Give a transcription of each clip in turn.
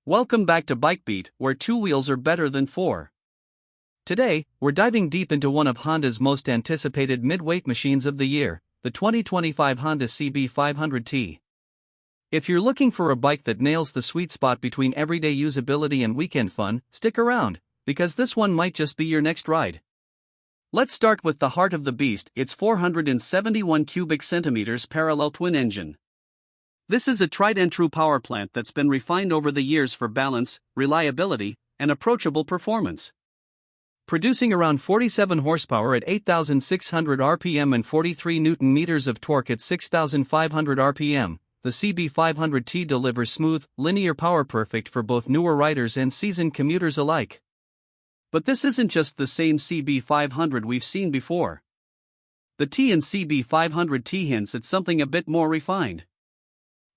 Welcome back to Bike Beat, where two wheels are better than four. Today, we're diving deep into one of Honda's most anticipated mid-weight machines of the year, the 2025 Honda CB500T. If you're looking for a bike that nails the sweet spot between everyday usability and weekend fun, stick around, because this one might just be your next ride. Let's start with the heart of the beast, its 471 cubic centimeters parallel twin engine. This is a tried-and-true power plant that's been refined over the years for balance, reliability, and approachable performance. Producing around 47 horsepower at 8,600 RPM and 43 Nm of torque at 6,500 RPM, the CB500T delivers smooth, linear power perfect for both newer riders and seasoned commuters alike. But this isn't just the same CB500 we've seen before. The T in CB500T hints at something a bit more refined.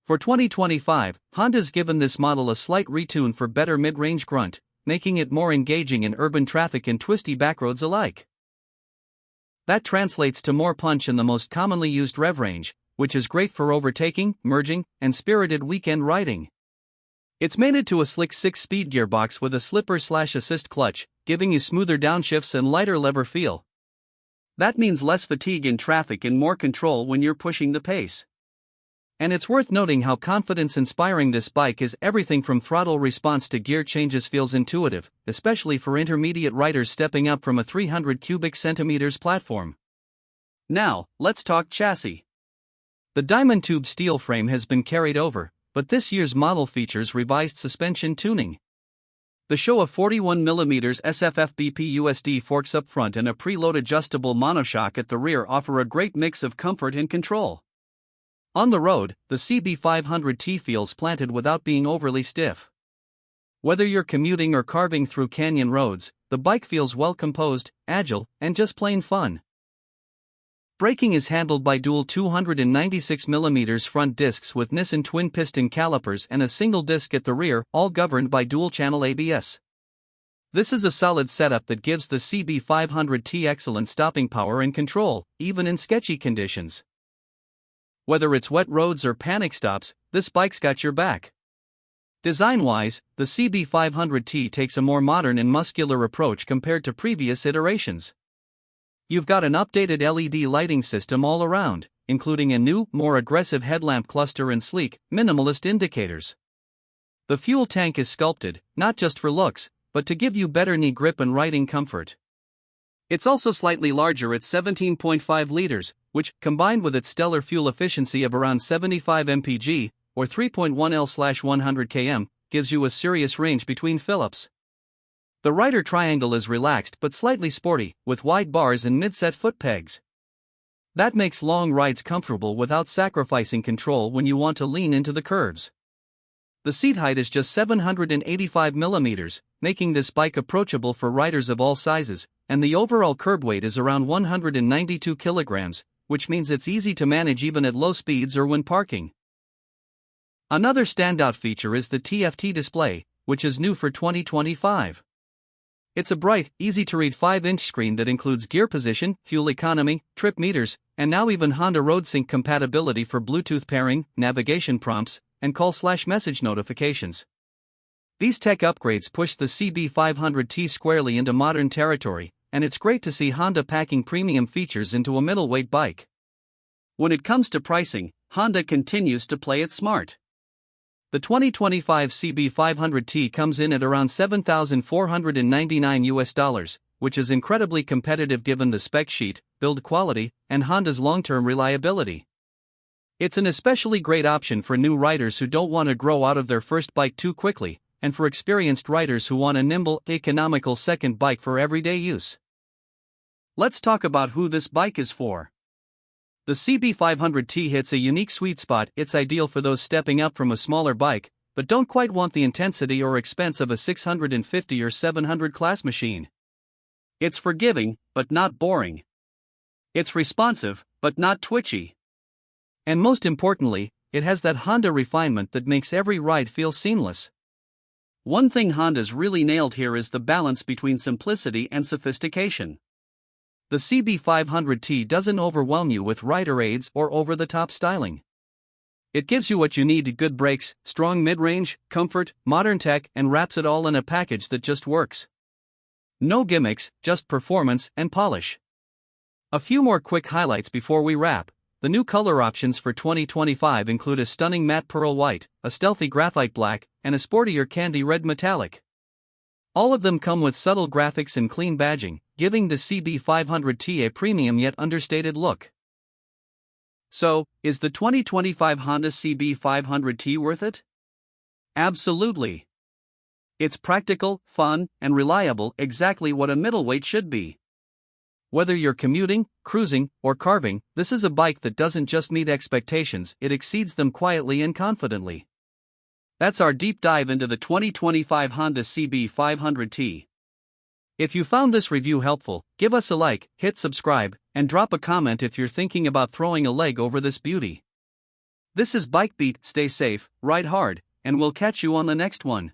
For 2025, Honda's given this model a slight retune for better mid-range grunt, making it more engaging in urban traffic and twisty backroads alike. That translates to more punch in the most commonly used rev range, which is great for overtaking, merging, and spirited weekend riding. It's mated to a slick 6-speed gearbox with a slipper/assist clutch, giving you smoother downshifts and lighter lever feel. That means less fatigue in traffic and more control when you're pushing the pace. And it's worth noting how confidence-inspiring this bike is. Everything from throttle response to gear changes feels intuitive, especially for intermediate riders stepping up from a 300 cubic centimeters platform. Now, let's talk chassis. The diamond tube steel frame has been carried over, but this year's model features revised suspension tuning. The show of 41mm SFFBP USD forks up front and a preload adjustable monoshock at the rear offer a great mix of comfort and control. On the road, the CB500T feels planted without being overly stiff. Whether you're commuting or carving through canyon roads, the bike feels well composed, agile, and just plain fun. Braking is handled by dual 296mm front discs with Nissan twin-piston calipers and a single disc at the rear, all governed by dual-channel ABS. This is a solid setup that gives the CB500T excellent stopping power and control, even in sketchy conditions. Whether it's wet roads or panic stops, this bike's got your back. Design-wise, the CB500T takes a more modern and muscular approach compared to previous iterations. You've got an updated LED lighting system all around, including a new, more aggressive headlamp cluster and sleek, minimalist indicators. The fuel tank is sculpted, not just for looks, but to give you better knee grip and riding comfort. It's also slightly larger at 17.5 liters, which, combined with its stellar fuel efficiency of around 75 mpg, or 3.1 L/100 km, gives you a serious range between fill-ups. The rider triangle is relaxed but slightly sporty, with wide bars and mid-set foot pegs. That makes long rides comfortable without sacrificing control when you want to lean into the curves. The seat height is just 785mm, making this bike approachable for riders of all sizes, and the overall curb weight is around 192 kilograms, which means it's easy to manage even at low speeds or when parking. Another standout feature is the TFT display, which is new for 2025. It's a bright, easy-to-read 5-inch screen that includes gear position, fuel economy, trip meters, and now even Honda RoadSync compatibility for Bluetooth pairing, navigation prompts, and call/message notifications. These tech upgrades push the CB500T squarely into modern territory, and it's great to see Honda packing premium features into a middleweight bike. When it comes to pricing, Honda continues to play it smart. The 2025 CB500T comes in at around $7,499, which is incredibly competitive given the spec sheet, build quality, and Honda's long-term reliability. It's an especially great option for new riders who don't want to grow out of their first bike too quickly, and for experienced riders who want a nimble, economical second bike for everyday use. Let's talk about who this bike is for. The CB500T hits a unique sweet spot. It's ideal for those stepping up from a smaller bike, but don't quite want the intensity or expense of a 650 or 700 class machine. It's forgiving, but not boring. It's responsive, but not twitchy. And most importantly, it has that Honda refinement that makes every ride feel seamless. One thing Honda's really nailed here is the balance between simplicity and sophistication. The CB500T doesn't overwhelm you with rider aids or over-the-top styling. It gives you what you need: good brakes, strong mid-range, comfort, modern tech, and wraps it all in a package that just works. No gimmicks, just performance and polish. A few more quick highlights before we wrap. The new color options for 2025 include a stunning matte pearl white, a stealthy graphite black, and a sportier candy red metallic. All of them come with subtle graphics and clean badging, giving the CB500T a premium yet understated look. So, is the 2025 Honda CB500T worth it? Absolutely. It's practical, fun, and reliable, exactly what a middleweight should be. Whether you're commuting, cruising, or carving, this is a bike that doesn't just meet expectations, it exceeds them quietly and confidently. That's our deep dive into the 2025 Honda CB500T. If you found this review helpful, give us a like, hit subscribe, and drop a comment if you're thinking about throwing a leg over this beauty. This is Bike Beat. Stay safe, ride hard, and we'll catch you on the next one.